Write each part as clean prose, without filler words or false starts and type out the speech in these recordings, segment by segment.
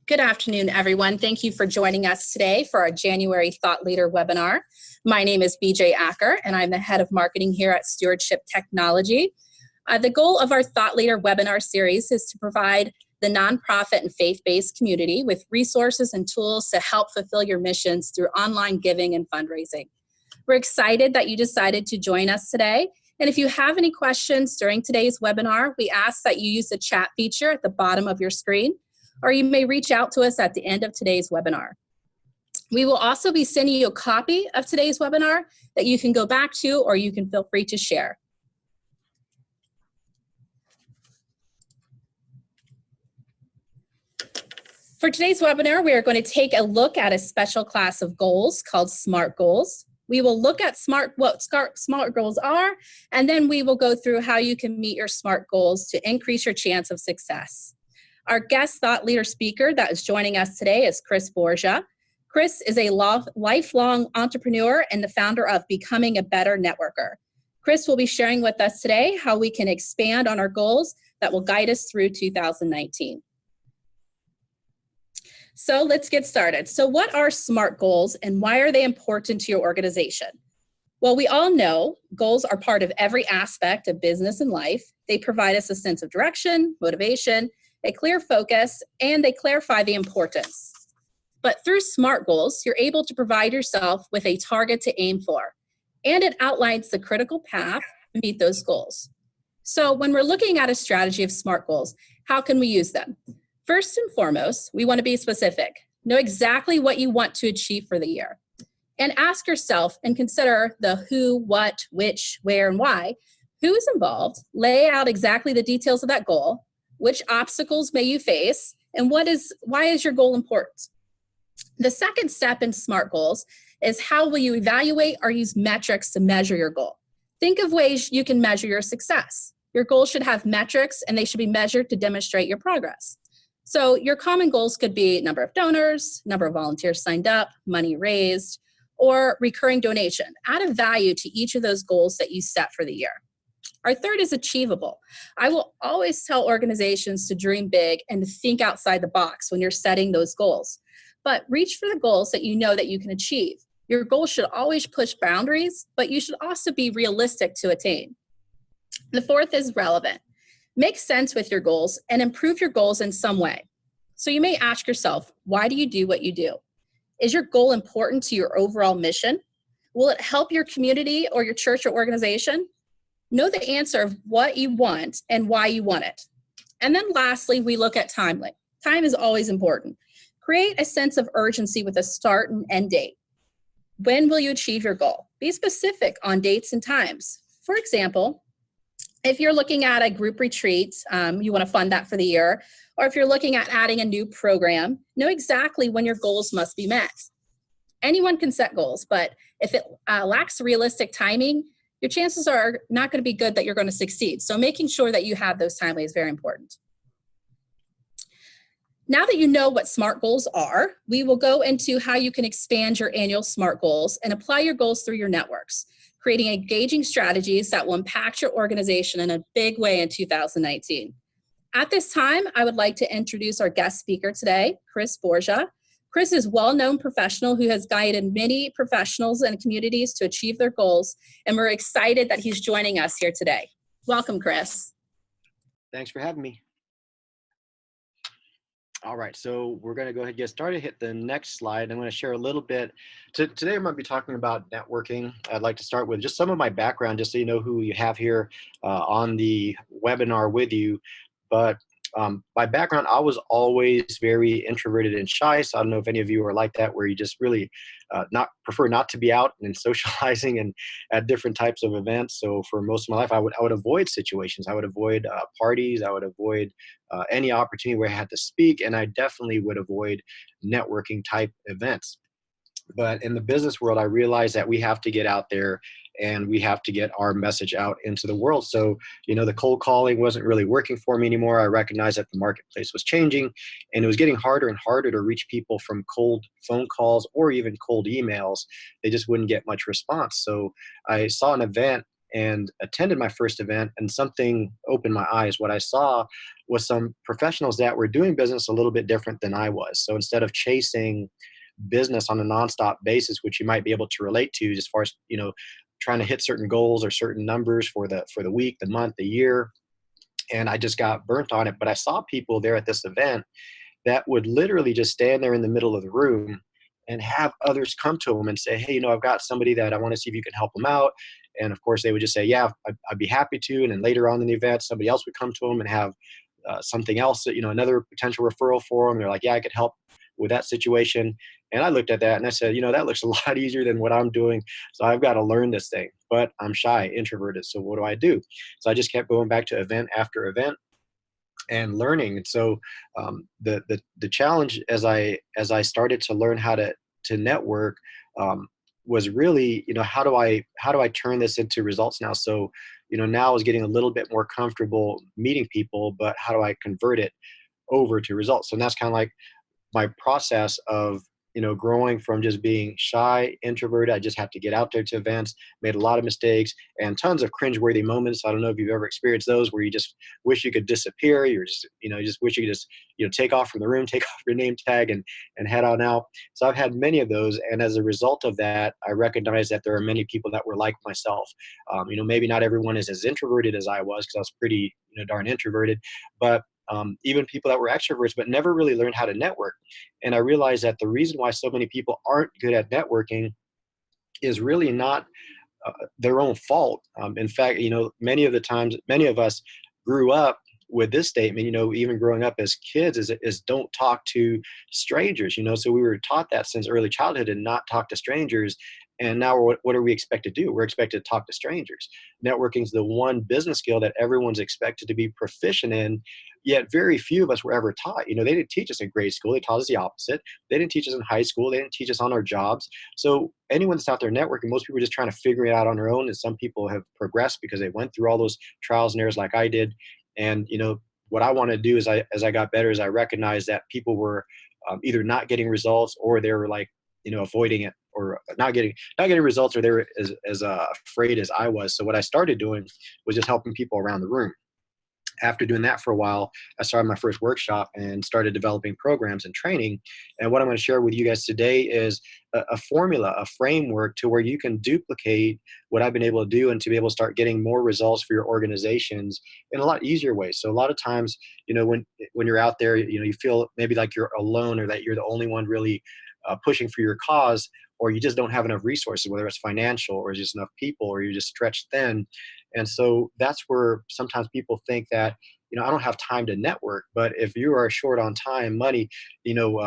Good afternoon, everyone. Thank you for joining us today for our January Thought Leader webinar. My name is BJ Acker, and I'm the head of marketing here at Stewardship Technology. The goal of our Thought Leader webinar series is to provide the nonprofit and faith-based community with resources and tools to help fulfill your missions through online giving and fundraising. We're excited that you decided to join us today. And if you have any questions during today's webinar, we ask that you use the chat feature at the bottom of your screen, or you may reach out to us at the end of today's webinar. We will also be sending you a copy of today's webinar that you can go back to, or you can feel free to share. For today's webinar, we are going to take a look at a special class of goals called SMART goals. We will look at what SMART goals are, and then we will go through how you can meet your SMART goals to increase your chance of success. Our guest thought leader speaker that is joining us today is Chris Borja. Chris is a lifelong entrepreneur and the founder of Becoming a Better Networker. Chris will be sharing with us today how we can expand on our goals that will guide us through 2019. So let's get started. So what are SMART goals and why are they important to your organization? Well, we all know goals are part of every aspect of business and life. They provide us a sense of direction, motivation, a clear focus, and they clarify the importance. But through SMART goals, you're able to provide yourself with a target to aim for, and it outlines the critical path to meet those goals. So when we're looking at a strategy of SMART goals, how can we use them? First and foremost, we want to be specific. Know exactly what you want to achieve for the year. And ask yourself and consider the who, what, which, where, and why. Who is involved? Lay out exactly the details of that goal. Which obstacles may you face, and why is your goal important? The second step in SMART goals is how will you evaluate or use metrics to measure your goal. Think of ways you can measure your success. Your goals should have metrics, and they should be measured to demonstrate your progress. So your common goals could be number of donors, number of volunteers signed up, money raised, or recurring donation. Add a value to each of those goals that you set for the year. Our third is achievable. I will always tell organizations to dream big and to think outside the box when you're setting those goals. But reach for the goals that you know that you can achieve. Your goals should always push boundaries, but you should also be realistic to attain. The fourth is relevant. Make sense with your goals and improve your goals in some way. So you may ask yourself, why do you do what you do? Is your goal important to your overall mission? Will it help your community or your church or organization? Know the answer of what you want and why you want it. And then lastly, we look at time. Time is always important. Create a sense of urgency with a start and end date. When will you achieve your goal? Be specific on dates and times. For example, if you're looking at a group retreat, you want to fund that for the year, or if you're looking at adding a new program, know exactly when your goals must be met. Anyone can set goals, but if it lacks realistic timing, your chances are not going to be good that you're going to succeed. So making sure that you have those timelines is very important. Now that you know what SMART goals are, we will go into how you can expand your annual SMART goals and apply your goals through your networks, creating engaging strategies that will impact your organization in a big way in 2019. At this time, I would like to introduce our guest speaker today, Chris Borja. Chris is a well-known professional who has guided many professionals and communities to achieve their goals, and we're excited that he's joining us here today. Welcome, Chris. Thanks for having me. All right, so we're going to go ahead and get started. Hit the next slide. I'm going to share a little bit. Today I'm going to be talking about networking. I'd like to start with just some of my background, just so you know who you have here on the webinar with you. But by background, I was always very introverted and shy. So I don't know if any of you are like that, where you just really prefer not to be out and socializing and at different types of events. So for most of my life, I would avoid situations. I would avoid parties. I would avoid any opportunity where I had to speak, and I definitely would avoid networking type events. But in the business world, I realized that we have to get out there and we have to get our message out into the world. So, the cold calling wasn't really working for me anymore. I recognized that the marketplace was changing, and it was getting harder and harder to reach people from cold phone calls or even cold emails. They just wouldn't get much response. So I saw an event and attended my first event, and something opened my eyes. What I saw was some professionals that were doing business a little bit different than I was. So instead of chasing business on a nonstop basis, which you might be able to relate to as far as, trying to hit certain goals or certain numbers for the week, the month, the year, and I just got burnt on it. But I saw people there at this event that would literally just stand there in the middle of the room and have others come to them and say, hey, I've got somebody that I want to see if you can help them out. And of course, they would just say, yeah, I'd be happy to. And then later on in the event, somebody else would come to them and have something else, another potential referral for them. They're like, yeah, I could help with that situation. And I looked at that and I said, that looks a lot easier than what I'm doing. So I've got to learn this thing, but I'm shy, introverted. So what do I do? So I just kept going back to event after event and learning. And so the challenge as I started to learn how to network, was really, how do I turn this into results now? So, now I was getting a little bit more comfortable meeting people, but how do I convert it over to results? So that's kind of like my process of, growing from just being shy, introverted. I just have to get out there to events, made a lot of mistakes and tons of cringeworthy moments. I don't know if you've ever experienced those where you just wish you could disappear. You're just, you just wish you could just, take off from the room, take off your name tag and head on out. So I've had many of those. And as a result of that, I recognize that there are many people that were like myself. Maybe not everyone is as introverted as I was, because I was pretty, darn introverted, but even people that were extroverts but never really learned how to network. And I realized that the reason why so many people aren't good at networking is really not their own fault. In fact, many of the times, many of us grew up with this statement, even growing up as kids, is don't talk to strangers, so we were taught that since early childhood and not talk to strangers. And now what are we expected to do? We're expected to talk to strangers. Networking is the one business skill that everyone's expected to be proficient in, yet very few of us were ever taught. They didn't teach us in grade school. They taught us the opposite. They didn't teach us in high school. They didn't teach us on our jobs. So anyone that's out there networking, most people are just trying to figure it out on their own. And some people have progressed because they went through all those trials and errors like I did. And, what I want to do is as I got better, is I recognized that people were either not getting results, or they were like, avoiding it, or not getting results, or they were as afraid as I was. So what I started doing was just helping people around the room. After doing that for a while, I started my first workshop and started developing programs and training. And what I'm going to share with you guys today is a formula, a framework to where you can duplicate what I've been able to do and to be able to start getting more results for your organizations in a lot easier ways. So a lot of times, when you're out there, you feel maybe like you're alone, or that you're the only one really pushing for your cause, or you just don't have enough resources, whether it's financial or just enough people, or you're just stretched thin. And so that's where sometimes people think that, I don't have time to network. But if you are short on time, money,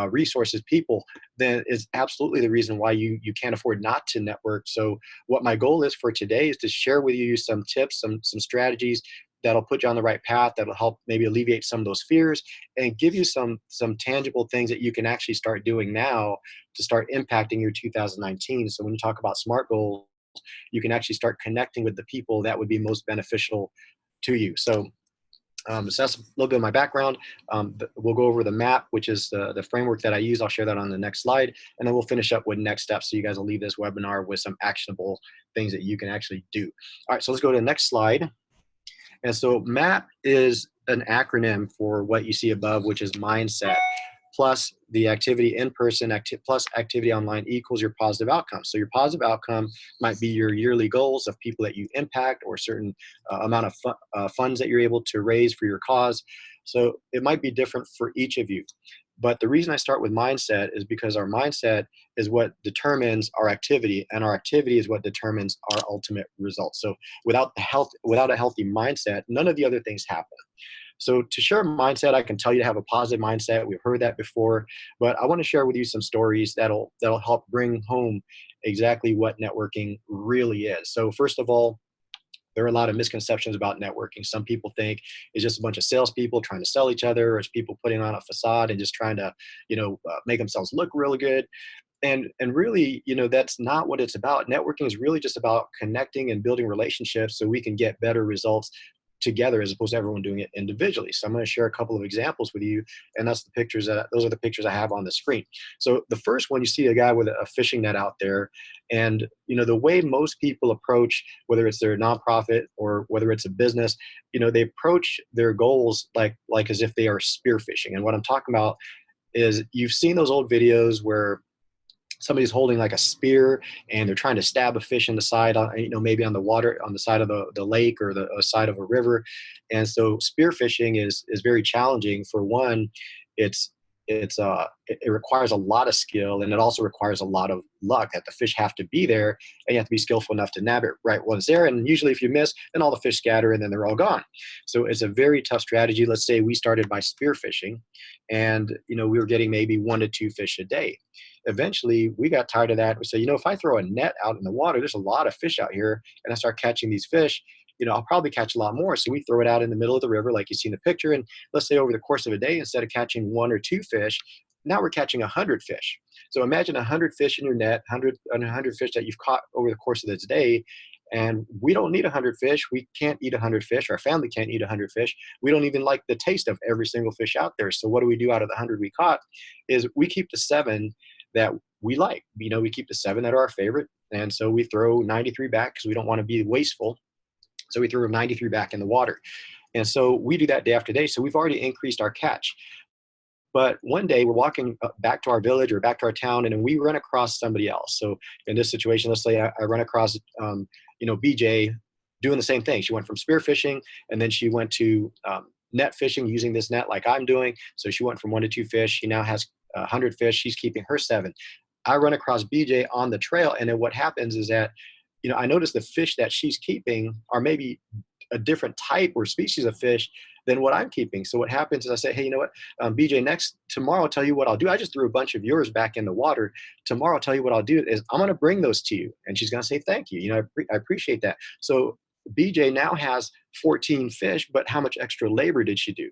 resources, people, then it's absolutely the reason why you can't afford not to network. So what my goal is for today is to share with you some tips, some strategies that'll put you on the right path, that'll help maybe alleviate some of those fears and give you some tangible things that you can actually start doing now to start impacting your 2019. So when you talk about SMART goals, you can actually start connecting with the people that would be most beneficial to you. So that's a little bit of my background. We'll go over the MAP, which is the framework that I use. I'll share that on the next slide. And then we'll finish up with next steps. So you guys will leave this webinar with some actionable things that you can actually do. All right, so let's go to the next slide. And so MAP is an acronym for what you see above, which is mindset, plus the activity in person, plus activity online equals your positive outcome. So your positive outcome might be your yearly goals of people that you impact, or certain amount of funds that you're able to raise for your cause. So it might be different for each of you. But the reason I start with mindset is because our mindset is what determines our activity, and our activity is what determines our ultimate results. So without a healthy mindset, none of the other things happen. So to share mindset, I can tell you to have a positive mindset. We've heard that before, but I want to share with you some stories that'll help bring home exactly what networking really is. So first of all, there are a lot of misconceptions about networking. Some people think it's just a bunch of salespeople trying to sell each other, or it's people putting on a facade and just trying to, make themselves look really good. And really, that's not what it's about. Networking is really just about connecting and building relationships so we can get better results together as opposed to everyone doing it individually. So I'm going to share a couple of examples with you, and those are the pictures I have on the screen. So the first one, you see a guy with a fishing net out there, and the way most people approach, whether it's their nonprofit or whether it's a business, they approach their goals like as if they are spearfishing. And what I'm talking about is, you've seen those old videos where somebody's holding like a spear and they're trying to stab a fish in the side, maybe on the water, on the side of the lake or the side of a river. And so spearfishing is very challenging. For one, it requires a lot of skill, and it also requires a lot of luck, that the fish have to be there, and you have to be skillful enough to nab it right once there. And usually if you miss, then all the fish scatter and then they're all gone. So it's a very tough strategy. Let's say we started by spearfishing, and we were getting maybe 1 to 2 fish a day. Eventually we got tired of that. We said, if I throw a net out in the water, there's a lot of fish out here, and I start catching these fish, I'll probably catch a lot more. So we throw it out in the middle of the river, like you see in the picture. And let's say over the course of a day, instead of catching 1 or 2 fish, now we're catching 100 fish. So imagine 100 fish in your net, 100 fish that you've caught over the course of this day. And we don't need 100 fish. We can't eat 100 fish. Our family can't eat 100 fish. We don't even like the taste of every single fish out there. So what do we do out of the 100 we caught? Is we keep the 7 that we like. We keep the 7 that are our favorite. And so we throw 93 back because we don't want to be wasteful. So we threw 93 back in the water. And so we do that day after day. So we've already increased our catch. But one day we're walking back to our village or back to our town, and then we run across somebody else. So in this situation, let's say I run across, BJ doing the same thing. She went from spearfishing, and then she went to net fishing using this net like I'm doing. So she went from 1 to 2 fish. She now has 100 fish. She's keeping her 7. I run across BJ on the trail, and then what happens is that I notice the fish that she's keeping are maybe a different type or species of fish than what I'm keeping. So what happens is I say, hey, you know what, BJ, tomorrow I'll tell you what I'll do. I just threw a bunch of yours back in the water. Tomorrow I'll tell you what I'll do is I'm going to bring those to you. And she's going to say, thank you. I appreciate that. So BJ now has 14 fish, but how much extra labor did she do?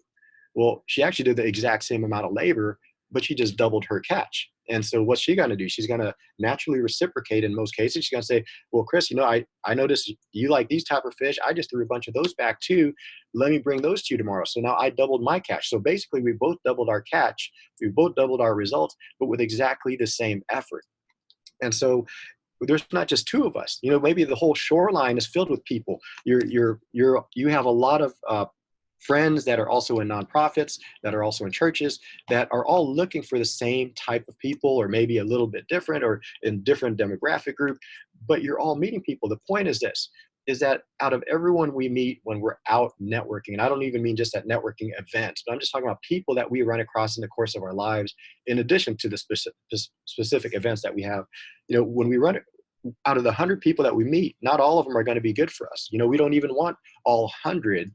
Well, she actually did the exact same amount of labor, but she just doubled her catch. And so what's she going to do? She's going to naturally reciprocate in most cases. She's going to say, well, Chris, I noticed you like these type of fish. I just threw a bunch of those back too. Let me bring those to you tomorrow. So now I doubled my catch. So basically we both doubled our catch. We both doubled our results, but with exactly the same effort. And so there's not just 2 of us. Maybe the whole shoreline is filled with people. You have a lot of friends that are also in nonprofits, that are also in churches, that are all looking for the same type of people, or maybe a little bit different or in different demographic group, but you're all meeting people. The point is this, is that out of everyone we meet when we're out networking, and I don't even mean just at networking events, but I'm just talking about people that we run across in the course of our lives, in addition to the specific events that we have. When we run it, out of the 100 people that we meet, not all of them are going to be good for us. We don't even want all 100.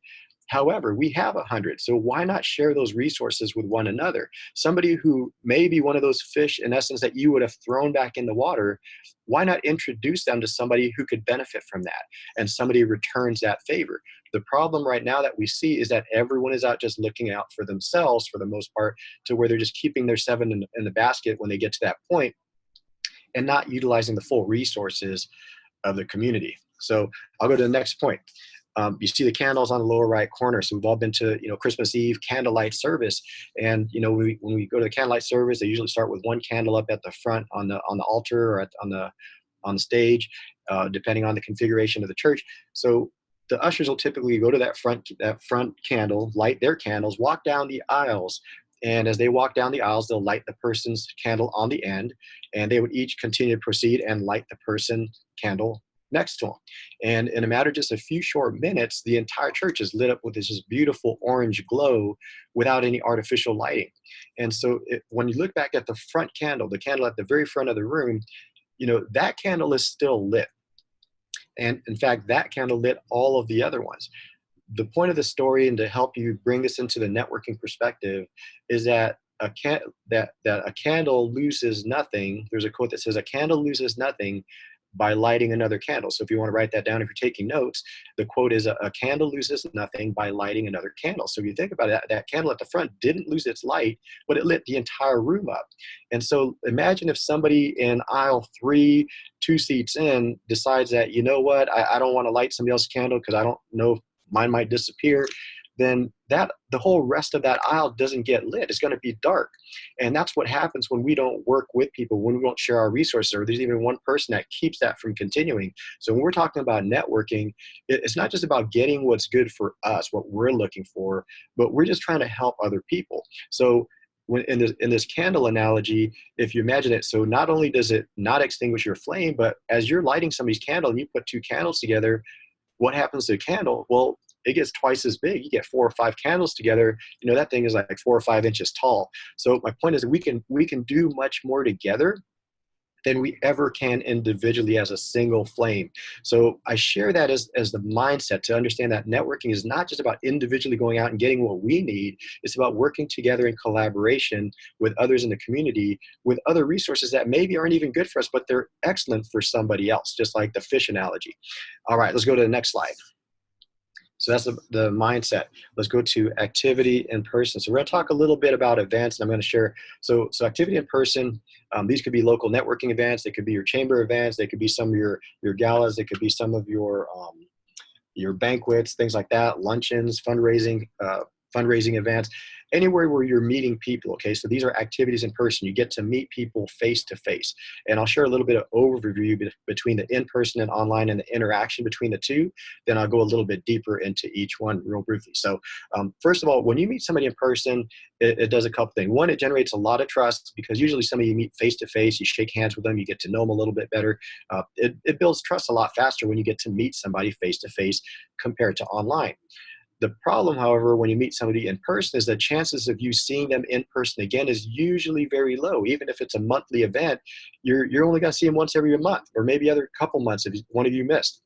However, we have 100, so why not share those resources with one another? Somebody who may be one of those fish, in essence, that you would have thrown back in the water, why not introduce them to somebody who could benefit from that, and somebody returns that favor? The problem right now that we see is that everyone is out just looking out for themselves for the most part, to where they're just keeping their 7 in the basket when they get to that point, and not utilizing the full resources of the community. So I'll go to the next point. You see the candles on the lower right corner. So we've all been to, Christmas Eve candlelight service. And, when we go to the candlelight service, they usually start with 1 candle up at the front on the altar, or on the stage, depending on the configuration of the church. So the ushers will typically go to that front candle, light their candles, walk down the aisles. And as they walk down the aisles, they'll light the person's candle on the end, and they would each continue to proceed and light the person candle next to them. And in a matter of just a few short minutes, the entire church is lit up with this just beautiful orange glow without any artificial lighting. And so when you look back at the front candle, the candle at the very front of the room, that candle is still lit. And in fact, that candle lit all of the other ones. The point of the story, and to help you bring this into the networking perspective, is that a candle loses nothing. There's a quote that says, a candle loses nothing by lighting another candle. So if you want to write that down, if you're taking notes, the quote is, a candle loses nothing by lighting another candle. So if you think about it, that candle at the front didn't lose its light, but it lit the entire room up. And so imagine if somebody in aisle 3, 2 seats in, decides that, I don't want to light somebody else's candle because I don't know mine might disappear, then the whole rest of that aisle doesn't get lit. It's going to be dark. And that's what happens when we don't work with people, when we don't share our resources, or there's even one person that keeps that from continuing. So when we're talking about networking, it's not just about getting what's good for us, what we're looking for, but we're just trying to help other people. So when in this candle analogy, if you imagine it, so not only does it not extinguish your flame, but as you're lighting somebody's candle and you put two candles together, what happens to the candle? Well, it gets twice as big. You get 4 or 5 candles together, that thing is like 4 or 5 inches tall. So my point is that we can do much more together than we ever can individually as a single flame. So I share that as the mindset to understand that networking is not just about individually going out and getting what we need. It's about working together in collaboration with others in the community, with other resources that maybe aren't even good for us, but they're excellent for somebody else, just like the fish analogy. All right, let's go to the next slide. So that's the mindset. Let's go to activity in person. So we're going to talk a little bit about events, and I'm going to share. So activity in person, these could be local networking events. They could be your chamber events. They could be some of your galas. They could be some of your banquets, things like that, luncheons, fundraising events, anywhere where you're meeting people. Okay, so these are activities in person. You get to meet people face to face. And I'll share a little bit of overview between the in-person and online and the interaction between the two. Then I'll go a little bit deeper into each one real briefly. So first of all, when you meet somebody in person, it does a couple things. One, it generates a lot of trust, because usually somebody you meet face to face, you shake hands with them, you get to know them a little bit better. It builds trust a lot faster when you get to meet somebody face to face compared to online. The problem, however, when you meet somebody in person is the chances of you seeing them in person again is usually very low. Even if it's a monthly event, you're only going to see them once every month, or maybe other couple months if one of you missed.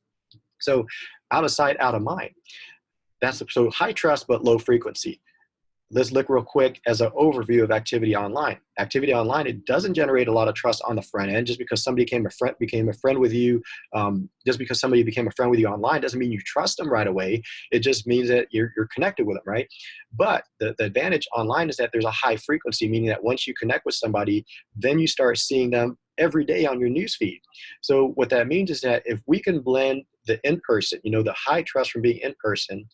So out of sight, out of mind. So high trust but low frequency. Let's look real quick as an overview of activity online. Activity online, it doesn't generate a lot of trust on the front end. Just because somebody became a friend with you, just because somebody became a friend with you online doesn't mean you trust them right away. It just means that you're connected with them, right? But the advantage online is that there's a high frequency, meaning that once you connect with somebody, then you start seeing them every day on your newsfeed. So what that means is that if we can blend the in-person, the high trust from being in person,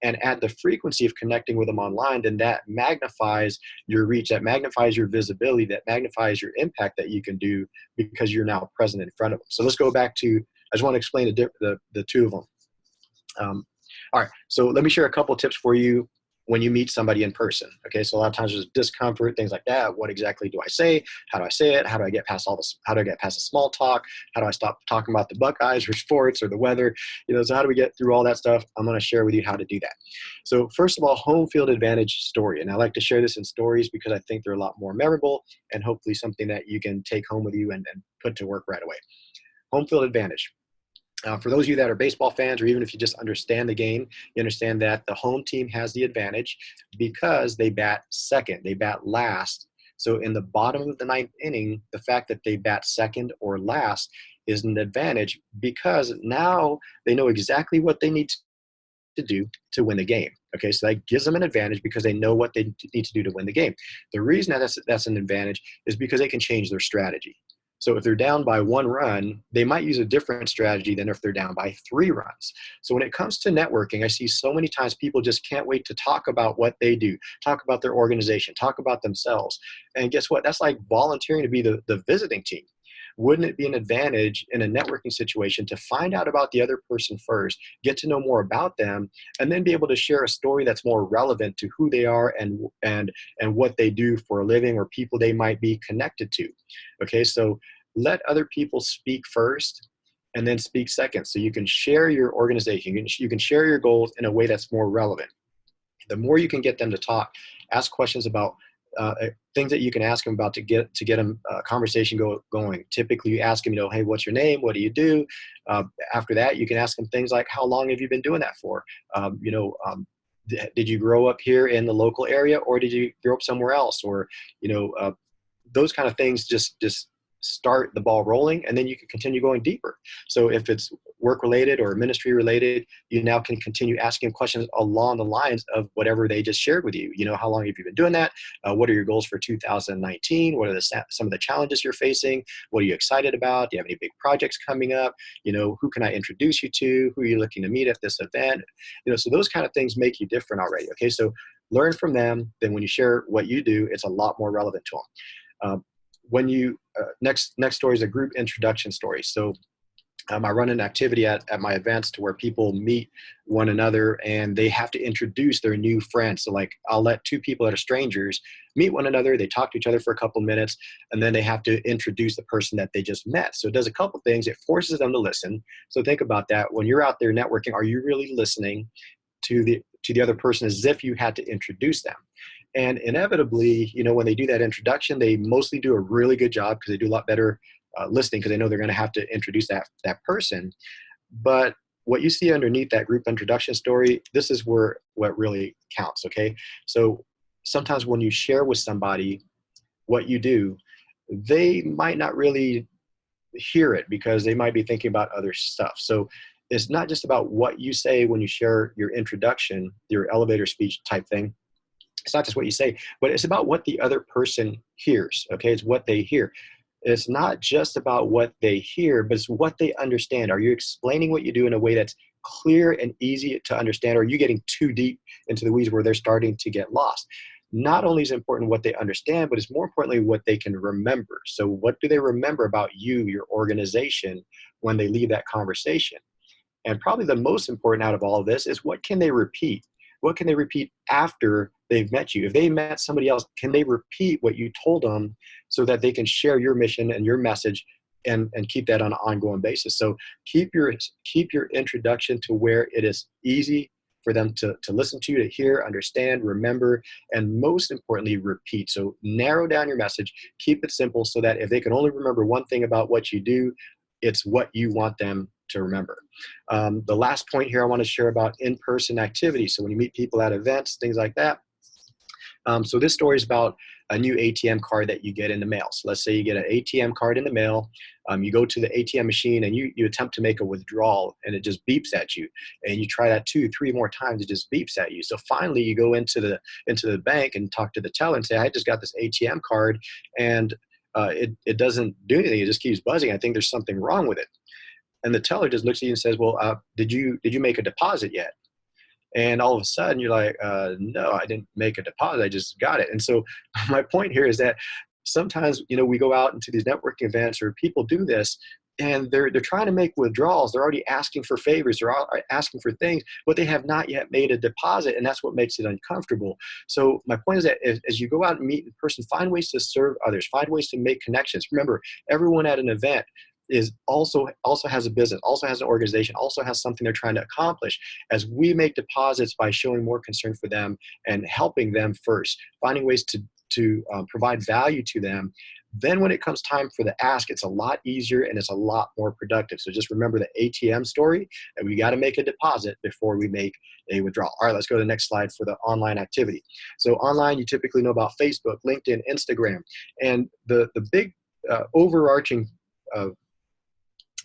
and add the frequency of connecting with them online, then that magnifies your reach, that magnifies your visibility, that magnifies your impact that you can do because you're now present in front of them. So let's go back to, I just want to explain the two of them. All right, so let me share a couple tips for you when you meet somebody in person. Okay, so a lot of times there's discomfort, things like that. What exactly do I say? How do I say it? How do I get past how do I get past the small talk? How do I stop talking about the Buckeyes or sports or the weather? So how do we get through all that stuff? I'm going to share with you how to do that. So first of all, home field advantage story. And I like to share this in stories because I think they're a lot more memorable and hopefully something that you can take home with you and put to work right away. Home field advantage. For those of you that are baseball fans, or even if you just understand the game, you understand that the home team has the advantage because they bat second, they bat last. So in the bottom of the ninth inning, the fact that they bat second or last is an advantage because now they know exactly what they need to do to win the game. Okay, so that gives them an advantage because they know what they need to do to win the game. The reason that's an advantage is because they can change their strategy. So if they're down by 1 run, they might use a different strategy than if they're down by 3 runs. So when it comes to networking, I see so many times people just can't wait to talk about what they do, talk about their organization, talk about themselves. And guess what? That's like volunteering to be the visiting team. Wouldn't it be an advantage in a networking situation to find out about the other person first, get to know more about them, and then be able to share a story that's more relevant to who they are and what they do for a living or people they might be connected to? Okay, so let other people speak first and then speak second. So you can share your organization, you can share your goals in a way that's more relevant. The more you can get them to talk, ask questions about things that you can ask them about to get them conversation going. Typically, you ask them, hey, what's your name? What do you do? After that, you can ask them things like, how long have you been doing that for? Did you grow up here in the local area, or did you grow up somewhere else? Or those kind of things just start the ball rolling, and then you can continue going deeper. So if it's work related or ministry related, you now can continue asking questions along the lines of whatever they just shared with you. You know, how long have you been doing that? What are your goals for 2019? What are some of the challenges you're facing? What are you excited about? Do you have any big projects coming up? You know, who can I introduce you to? Who are you looking to meet at this event? You know, so those kind of things make you different already. Okay, so learn from them. Then when you share what you do, it's a lot more relevant to them. When you next story is a group introduction story. So I run an activity at my events to where people meet one another and they have to introduce their new friends. So like I'll let two people that are strangers meet one another. They talk to each other for a couple minutes and then they have to introduce the person that they just met. So it does a couple things. It forces them to listen. So think about that. When you're out there networking, are you really listening to the other person as if you had to introduce them? And inevitably, you know, when they do that introduction, they mostly do a really good job because they do a lot better listening because they know they're going to have to introduce that person. But what you see underneath that group introduction story, this is where what really counts. Okay, so sometimes when you share with somebody what you do, they might not really hear it because they might be thinking about other stuff. So it's not just about what you say when you share your introduction, your elevator speech type thing. It's not just what you say, but it's about what the other person hears. Okay, it's what they hear. It's not just about what they hear, but it's what they understand. Are you explaining what you do in a way that's clear and easy to understand? Or are you getting too deep into the weeds where they're starting to get lost? Not only is it important what they understand, but it's more importantly what they can remember. So what do they remember about you, your organization, when they leave that conversation? And probably the most important out of all of this is what can they repeat? What can they repeat after they've met you? If they met somebody else, can they repeat what you told them so that they can share your mission and your message and keep that on an ongoing basis? So keep your introduction to where it is easy for them to listen to you, to hear, understand, remember, and most importantly, repeat. So narrow down your message, keep it simple so that if they can only remember one thing about what you do, it's what you want them to remember. The last point here I want to share about in-person activities. So when you meet people at events, things like that. So this story is about a new ATM card that you get in the mail. So let's say you get an ATM card in the mail. You go to the ATM machine and you attempt to make a withdrawal and it just beeps at you. And you try that 2-3 more times, it just beeps at you. So finally you go into the bank and talk to the teller and say, I just got this ATM card and it doesn't do anything. It just keeps buzzing. I think there's something wrong with it. And the teller just looks at you and says, well, did you make a deposit yet? And all of a sudden you're like, no, I didn't make a deposit. I just got it. And so my point here is that sometimes, you know, we go out into these networking events or people do this and they're trying to make withdrawals. They're already asking for favors. They're asking for things, but they have not yet made a deposit. And that's what makes it uncomfortable. So my point is that as you go out and meet in person, find ways to serve others, find ways to make connections. Remember, everyone at an event is also has a business, also has an organization, also has something they're trying to accomplish. As we make deposits by showing more concern for them and helping them first, finding ways to provide value to them, then when it comes time for the ask, it's a lot easier and it's a lot more productive. So just remember the ATM story, and we got to make a deposit before we make a withdrawal. All right, let's go to the next slide for the online activity. So online, you typically know about Facebook, LinkedIn, Instagram, and the big overarching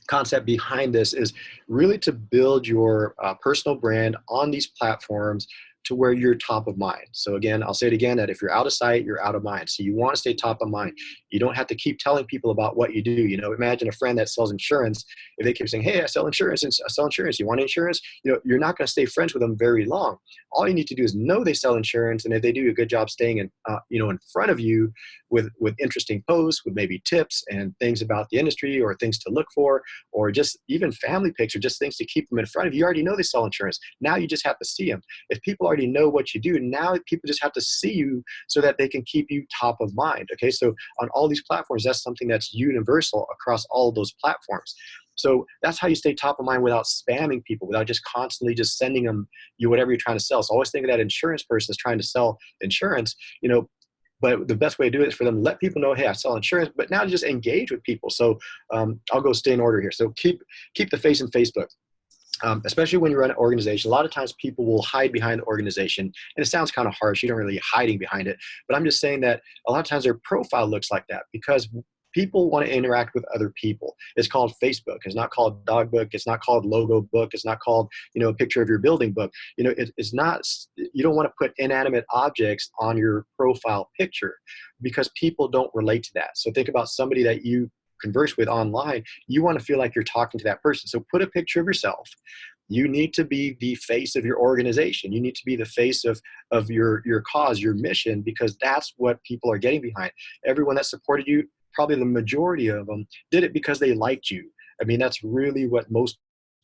concept behind this is really to build your personal brand on these platforms to where you're top of mind. So again, I'll say it again, that if you're out of sight, you're out of mind. So you want to stay top of mind. You don't have to keep telling people about what you do. You know, imagine a friend that sells insurance. If they keep saying, hey, I sell insurance, you want insurance? You know, you're not going to stay friends with them very long. All you need to do is know they sell insurance. And if they do a good job staying in, in front of you with interesting posts, with maybe tips and things about the industry or things to look for, or just even family pics or just things to keep them in front of you, you already know they sell insurance. Now you just have to see them. If people already know what you do, now people just have to see you so that they can keep you top of mind. Okay, so on all these platforms, that's something that's universal across all of those platforms. So that's how you stay top of mind without spamming people, without just constantly just sending them whatever you're trying to sell. So always think of that insurance person that's trying to sell insurance, but the best way to do it is for them to let people know, hey, I sell insurance, but now just engage with people. So I'll go stay in order here. So keep the face in Facebook. Especially when you run an organization, a lot of times people will hide behind the organization, and it sounds kind of harsh. You don't really hiding behind it, but I'm just saying that a lot of times their profile looks like that because People want to interact with other people. It's called Facebook. It's not called dog book. It's not called logo book. It's not called, a picture of your building book. It's not, you don't want to put inanimate objects on your profile picture because people don't relate to that. So think about somebody that you converse with online. You want to feel like you're talking to that person. So put a picture of yourself. You need to be the face of your organization. You need to be the face of your cause, your mission, because that's what people are getting behind. Everyone that supported you, probably the majority of them, did it because they liked you. I mean, that's really what most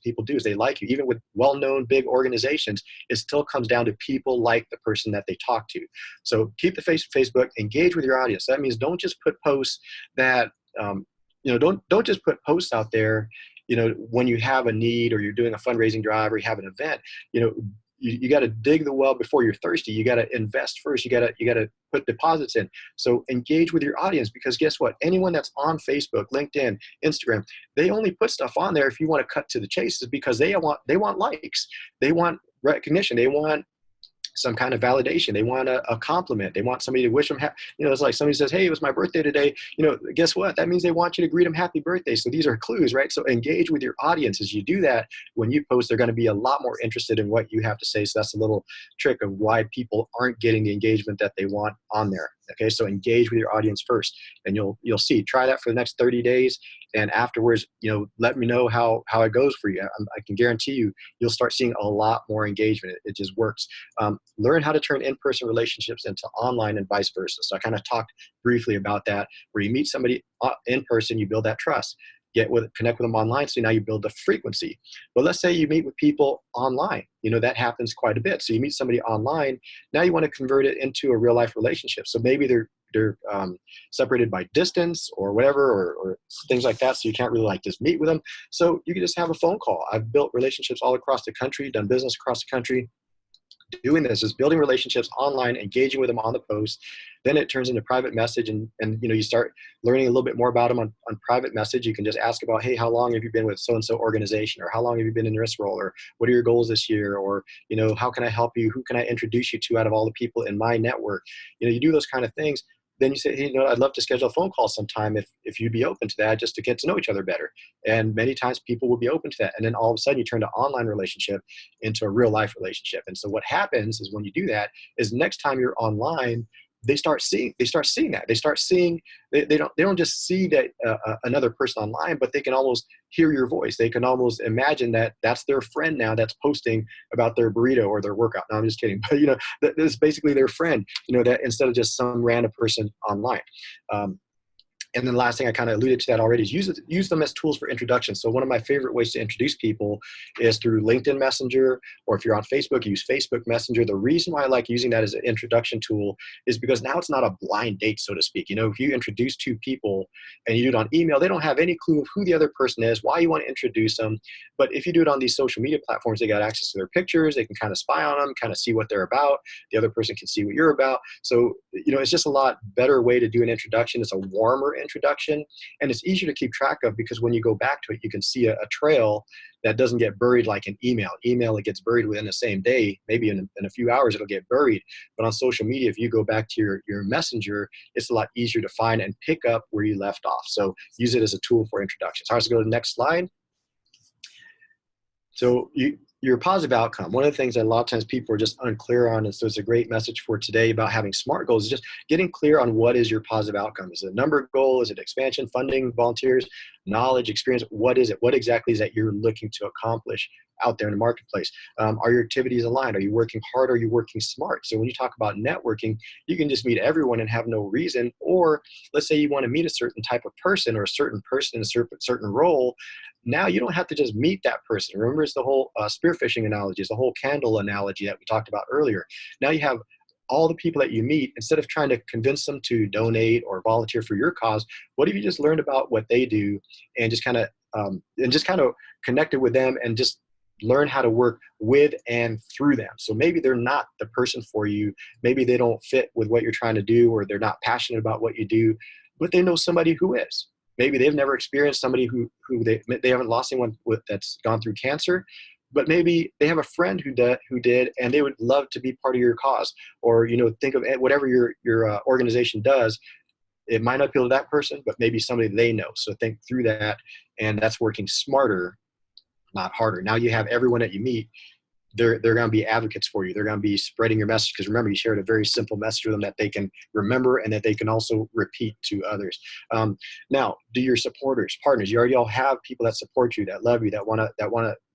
people do, is they like you. Even with well-known big organizations, it still comes down to people like the person that they talk to. So keep the face of Facebook, engage with your audience. That means don't just put posts that, don't just put posts out there, when you have a need or you're doing a fundraising drive or you have an event. You got to dig the well before you're thirsty. You got to invest first. You got to put deposits in. So engage with your audience, because guess what? Anyone that's on Facebook, LinkedIn, Instagram, they only put stuff on there if you want to cut to the chase, is because they want likes. They want recognition. They want some kind of validation. They want a compliment. They want somebody to wish them it's like somebody says, hey, it was my birthday today. Guess what? That means they want you to greet them happy birthday. So these are clues, right? So engage with your audience. As you do that, when you post, they're going to be a lot more interested in what you have to say. So that's a little trick of why people aren't getting the engagement that they want on there. Okay, so engage with your audience first, and you'll see. Try that for the next 30 days, and afterwards, let me know how it goes for you. I can guarantee you'll start seeing a lot more engagement. It just works. Learn how to turn in-person relationships into online and vice versa. So I kind of talked briefly about that, where you meet somebody in person, you build that trust. Connect with them online, so now you build the frequency. But let's say you meet with people online. That happens quite a bit. So you meet somebody online, now you want to convert it into a real life relationship. So maybe they're separated by distance or whatever, or things like that. So you can't really just meet with them. So you can just have a phone call. I've built relationships all across the country, done business across the country. Doing this is building relationships online, engaging with them on the post. Then it turns into private message, and you start learning a little bit more about them on private message. You can just ask about, hey, how long have you been with so-and-so organization, or how long have you been in this role, or what are your goals this year, or how can I help you, who can I introduce you to out of all the people in my network. You do those kind of things. Then you say, hey, I'd love to schedule a phone call sometime if you'd be open to that, just to get to know each other better. And many times people will be open to that. And then all of a sudden you turn an online relationship into a real life relationship. And so what happens is, when you do that, is next time you're online, they start seeing that. They don't just see that another person online, but they can almost hear your voice. They can almost imagine that that's their friend now that's posting about their burrito or their workout. No, I'm just kidding. But that is basically their friend, that instead of just some random person online. And then the last thing, I kind of alluded to that already, is use them as tools for introduction. So one of my favorite ways to introduce people is through LinkedIn Messenger, or if you're on Facebook, use Facebook Messenger. The reason why I like using that as an introduction tool is because now it's not a blind date, so to speak. If you introduce two people and you do it on email, they don't have any clue of who the other person is, why you want to introduce them. But if you do it on these social media platforms, they got access to their pictures. They can kind of spy on them, kind of see what they're about. The other person can see what you're about. So, it's just a lot better way to do an introduction. It's a warmer introduction, and it's easier to keep track of, because when you go back to it, you can see a trail that doesn't get buried like an email. It gets buried within the same day. Maybe in a few hours it'll get buried. But on social media, if you go back to your messenger, it's a lot easier to find and pick up where you left off. So use it as a tool for introductions. All right, so go to the next slide. So your positive outcome, one of the things that a lot of times people are just unclear on, and so it's a great message for today about having SMART goals, is just getting clear on what is your positive outcome. Is it a number goal? Is it expansion, funding, volunteers, knowledge, experience? What is it? What exactly is that you're looking to accomplish out there in the marketplace? Are your activities aligned? Are you working hard? Are you working smart? So when you talk about networking, you can just meet everyone and have no reason. Or let's say you want to meet a certain type of person, or a certain person in a certain role. Now you don't have to just meet that person. Remember, it's the whole spearfishing analogy, it's the whole candle analogy that we talked about earlier. Now you have all the people that you meet. Instead of trying to convince them to donate or volunteer for your cause, what if you just learned about what they do, and just kind of connected with them, and just learn how to work with and through them. So maybe they're not the person for you. Maybe they don't fit with what you're trying to do, or they're not passionate about what you do, but they know somebody who is. Maybe they've never experienced somebody who they haven't lost anyone that's gone through cancer, but maybe they have a friend who did, and they would love to be part of your cause. Or think of whatever your organization does. it might not appeal to that person, but maybe somebody they know. So think through that, and that's working smarter, not harder. Now you have everyone that you meet, they're going to be advocates for you. They're going to be spreading your message, because remember, you shared a very simple message with them that they can remember and that they can also repeat to others. Now, do your supporters, partners, you already all have people that support you, that love you, that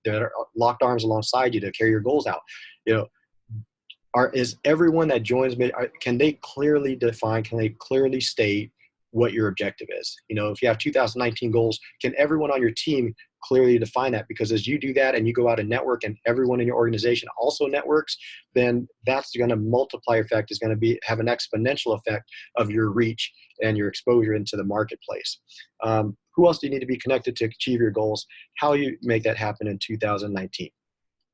are locked arms alongside you to carry your goals out. You know, is everyone that joins me, can they clearly define, can they clearly state what your objective is? You know, if you have 2019 goals, can everyone on your team clearly define that? Because as you do that and you go out and network, and everyone in your organization also networks, then that's going to multiply effect, is going to have an exponential effect of your reach and your exposure into the marketplace. Who else do you need to be connected to achieve your goals? How you make that happen in 2019?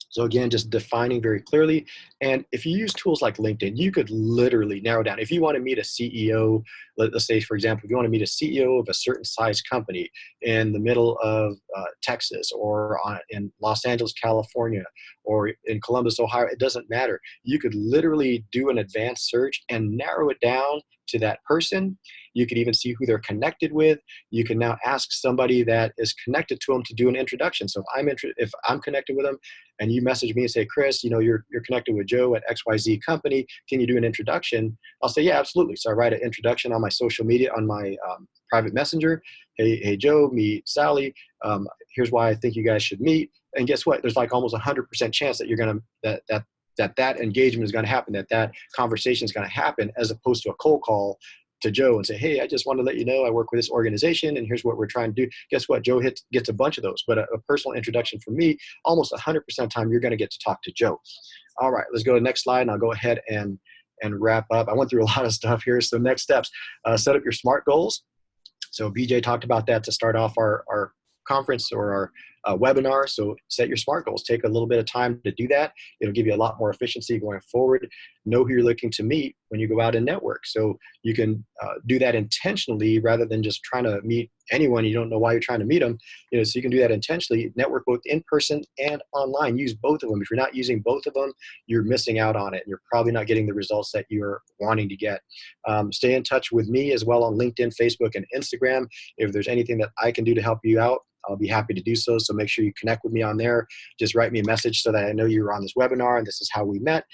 So again, just defining very clearly. And if you use tools like LinkedIn, you could literally narrow down. If you want to meet a CEO, let's say, for example, if you want to meet a CEO of a certain size company in the middle of Texas, or in Los Angeles, California, or in Columbus, Ohio, it doesn't matter. You could literally do an advanced search and narrow it down to that person. You could even see who they're connected with. You can now ask somebody that is connected to them to do an introduction. So if I'm connected with them, and you message me and say, Chris, you know, you're connected with Joe at XYZ company, can you do an introduction? I'll say, yeah, absolutely. So I write an introduction on my social media, on my private messenger. Hey, Joe, meet Sally. Here's why I think you guys should meet. And guess what? There's like almost 100% chance that you're going to, that engagement is going to happen, that conversation is going to happen, as opposed to a cold call to Joe and say, hey, I just want to let you know I work with this organization and here's what we're trying to do. Guess what? Joe gets a bunch of those, but a personal introduction from me, almost 100% of the time you're going to get to talk to Joe. All right, let's go to the next slide, and I'll go ahead and wrap up. I went through a lot of stuff here. So next steps, set up your SMART goals. So BJ talked about that to start off our conference, or our webinar. So set your SMART goals. Take a little bit of time to do that. It'll give you a lot more efficiency going forward. Know who you're looking to meet when you go out and network. So you can do that intentionally, rather than just trying to meet anyone. You don't know why you're trying to meet them. You know, so you can do that intentionally. Network both in person and online. Use both of them. If you're not using both of them, you're missing out on it. You're probably not getting the results that you're wanting to get. Stay in touch with me as well on LinkedIn, Facebook, and Instagram. If there's anything that I can do to help you out, I'll be happy to do so. So make sure you connect with me on there. Just write me a message so that I know you're on this webinar and this is how we met.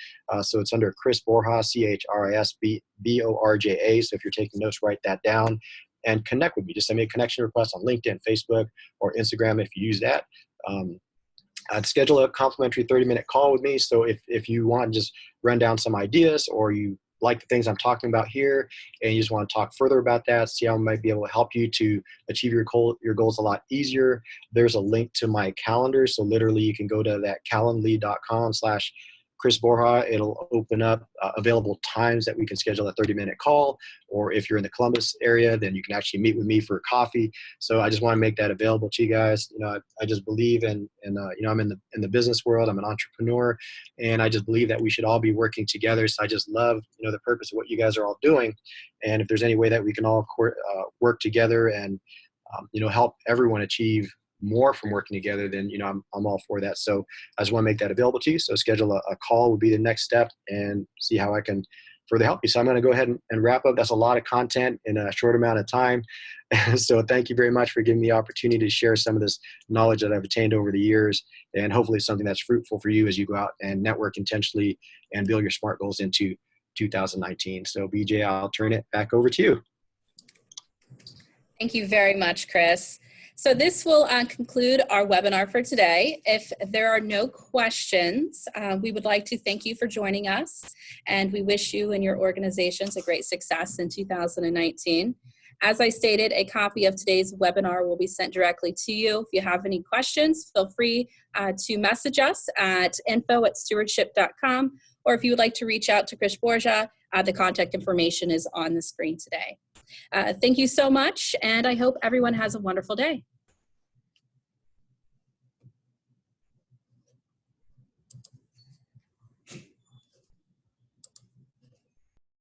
So it's under Chris Borja, CHRISBORJA. So if you're taking notes, write that down and connect with me. Just send me a connection request on LinkedIn, Facebook, or Instagram if you use that. I'd schedule a complimentary 30-minute call with me. So if you want to just run down some ideas, or you like the things I'm talking about here, and you just want to talk further about that, see how I might be able to help you to achieve your goals a lot easier, there's a link to my calendar. So literally you can go to that calendly.com/Chris Borja. It'll open up available times that we can schedule a 30-minute call. Or if you're in the Columbus area, then you can actually meet with me for coffee. So I just want to make that available to you guys. You know, I just believe in you know, I'm in the business world. I'm an entrepreneur, and I just believe that we should all be working together. So I just love, you know, the purpose of what you guys are all doing. And if there's any way that we can all work together and you know, help everyone achieve more from working together, then, you know, I'm all for that. So I just want to make that available to you. So schedule a call would be the next step, and see how I can further help you. So I'm going to go ahead and wrap up. That's a lot of content in a short amount of time. So thank you very much for giving me the opportunity to share some of this knowledge that I've attained over the years, and hopefully something that's fruitful for you as you go out and network intentionally and build your SMART goals into 2019. So BJ, I'll turn it back over to you. Thank you very much, Chris. So this will conclude our webinar for today. If there are no questions, we would like to thank you for joining us, and we wish you and your organizations a great success in 2019. As I stated, a copy of today's webinar will be sent directly to you. If you have any questions, feel free to message us at info@stewardship.com, or if you would like to reach out to Chris Borja, the contact information is on the screen today. Thank you so much, and I hope everyone has a wonderful day.